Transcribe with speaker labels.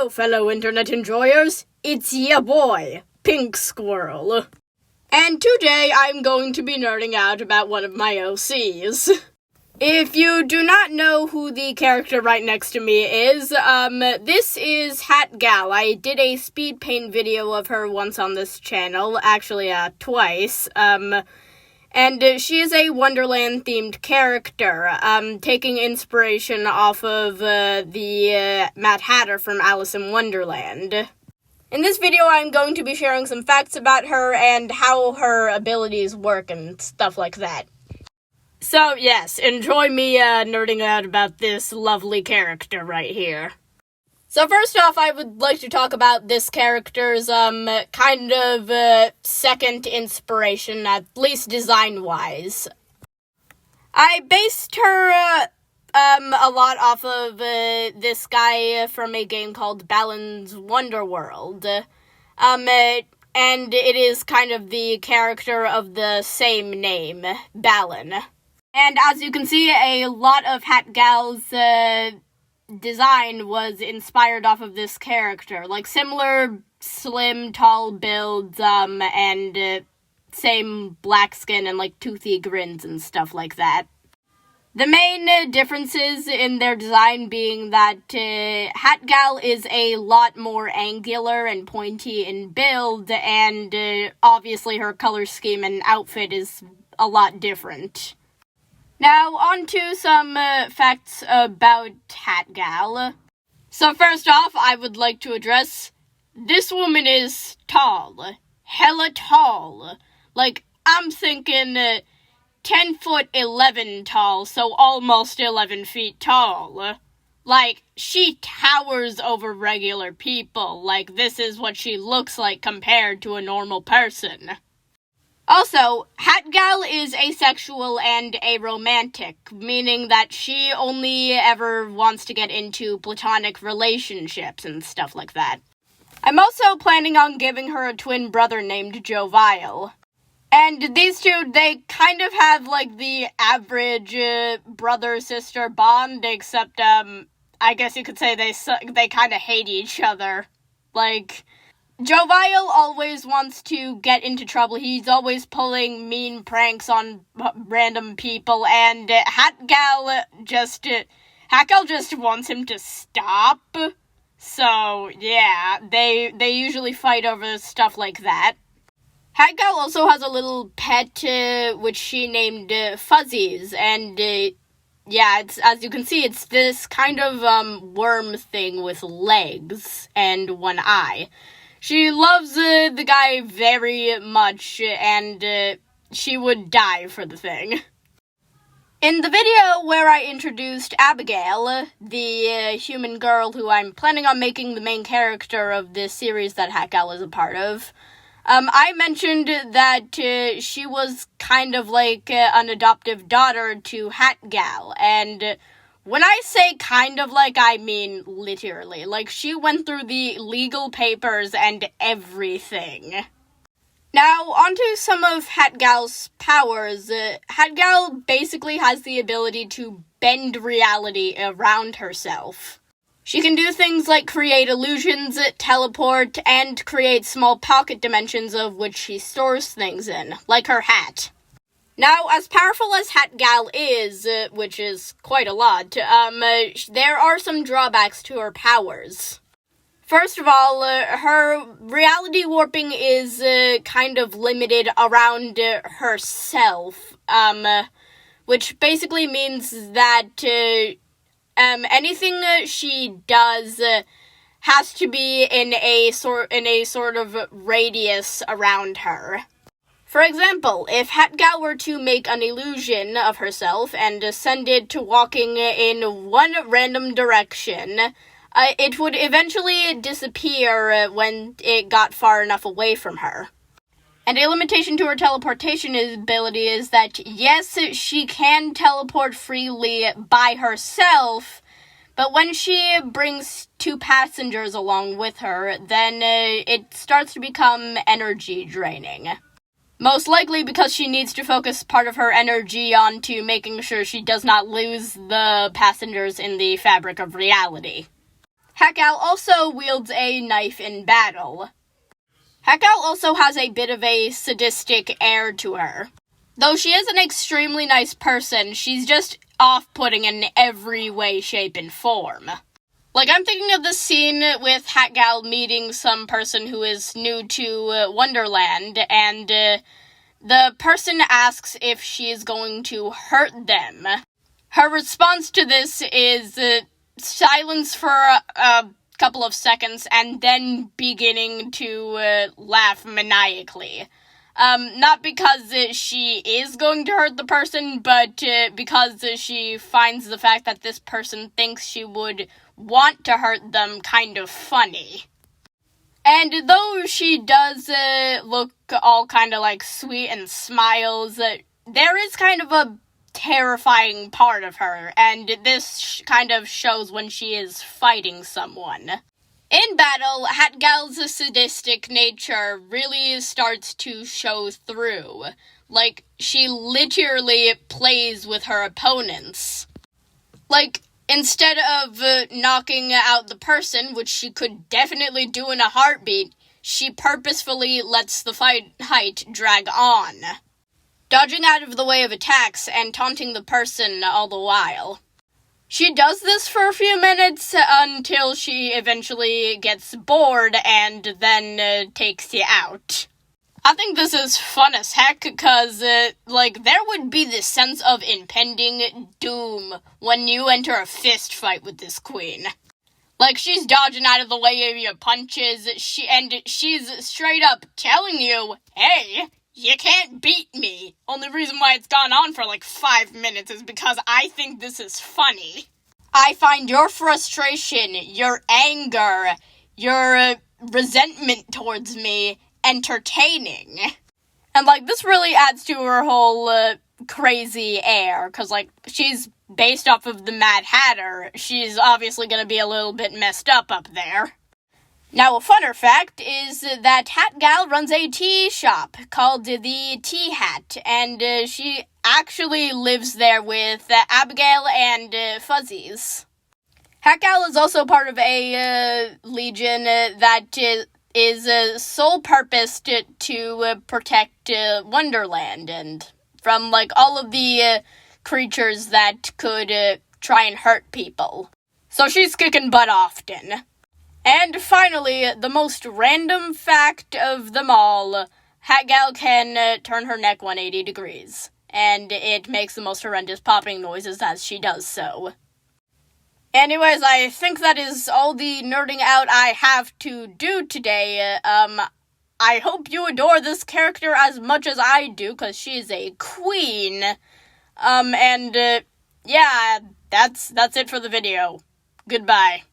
Speaker 1: Hello, fellow internet enjoyers. It's ya boy, Pink Squirrel. And today I'm going to be nerding out about one of my OCs. If you do not know who the character right next to me is, this is Hatgal. I did a speed paint video of her once on this channel, actually, twice, and she is a Wonderland-themed character, taking inspiration off of, the Mad Hatter from Alice in Wonderland. In this video, I'm going to be sharing some facts about her and how her abilities work and stuff like that. So, yes, enjoy me, nerding out about this lovely character right here. So first off, I would like to talk about this character's, kind of, second inspiration, at least design-wise. I based her, a lot off of, this guy from a game called Balan's Wonderworld. And it is kind of the character of the same name, Balan. And as you can see, a lot of Hatgal's, design was inspired off of this character. Like, similar slim, tall builds, and same black skin and, like, toothy grins and stuff like that. The main differences in their design being that Hatgal is a lot more angular and pointy in build, and obviously her color scheme and outfit is a lot different. Now, on to some facts about Hatgal. So first off, I would like to address, this woman is tall. Hella tall. Like, I'm thinking 10'11" tall, so almost 11 feet tall. Like, she towers over regular people. Like, this is what she looks like compared to a normal person. Also, Hatgal is asexual and aromantic, meaning that she only ever wants to get into platonic relationships and stuff like that. I'm also planning on giving her a twin brother named Jovial. And these two, they kind of have, like, the average brother-sister bond, except, I guess you could say they kind of hate each other. Like, Jovial always wants to get into trouble. He's always pulling mean pranks on random people, and Hatgal just wants him to stop. So, yeah, they usually fight over stuff like that. Hatgal also has a little pet, which she named Fuzzies, and yeah, it's, as you can see, it's this kind of worm thing with legs and one eye. She loves the guy very much, and she would die for the thing. In the video where I introduced Abigail, the human girl who I'm planning on making the main character of this series that Hatgal is a part of, I mentioned that she was kind of like an adoptive daughter to Hatgal, and when I say kind of like, I mean literally. Like, she went through the legal papers and everything. Now, onto some of Hatgal's powers. Hatgal basically has the ability to bend reality around herself. She can do things like create illusions, teleport, and create small pocket dimensions of which she stores things in, like her hat. Now, as powerful as Hatgal is, which is quite a lot, there are some drawbacks to her powers. First of all, her reality warping is kind of limited around herself, which basically means that anything she does has to be in a sort of radius around her. For example, if Hatgal were to make an illusion of herself and send it to walking in one random direction, it would eventually disappear when it got far enough away from her. And a limitation to her teleportation ability is that, yes, she can teleport freely by herself, but when she brings two passengers along with her, then it starts to become energy draining. Most likely because she needs to focus part of her energy onto making sure she does not lose the passengers in the fabric of reality. Hatgal also wields a knife in battle. Hatgal also has a bit of a sadistic air to her. Though she is an extremely nice person, she's just off-putting in every way, shape, and form. Like, I'm thinking of the scene with Hatgal meeting some person who is new to Wonderland, and the person asks if she is going to hurt them. Her response to this is silence for a couple of seconds, and then beginning to laugh maniacally. Not because she is going to hurt the person, but because she finds the fact that this person thinks she would want to hurt them kind of funny. And though she does look all kind of like sweet and smiles, there is kind of a terrifying part of her, and this kind of shows when she is fighting someone. In battle, Hatgal's sadistic nature really starts to show through. Like, she literally plays with her opponents. Like, instead of knocking out the person, which she could definitely do in a heartbeat, she purposefully lets the fight drag on, dodging out of the way of attacks and taunting the person all the while. She does this for a few minutes until she eventually gets bored and then takes you out. I think this is fun as heck because, there would be this sense of impending doom when you enter a fist fight with this queen. Like, she's dodging out of the way of your punches, she's straight up telling you, hey, you can't beat me. Only reason why it's gone on for 5 minutes is because I think this is funny. I find your frustration, your anger, your resentment towards me entertaining. And, this really adds to her whole crazy air, because, she's based off of the Mad Hatter. She's obviously going to be a little bit messed up there. Now, a funner fact is that Hatgal runs a tea shop called the Tea Hat, and she actually lives there with Abigail and Fuzzies. Hatgal is also part of a legion that is sole-purposed to protect Wonderland and from, all of the creatures that could try and hurt people. So she's kicking butt often. And finally, the most random fact of them all, Hatgal can turn her neck 180 degrees, and it makes the most horrendous popping noises as she does so. Anyways, I think that is all the nerding out I have to do today. I hope you adore this character as much as I do, because she is a queen. Yeah, that's it for the video. Goodbye.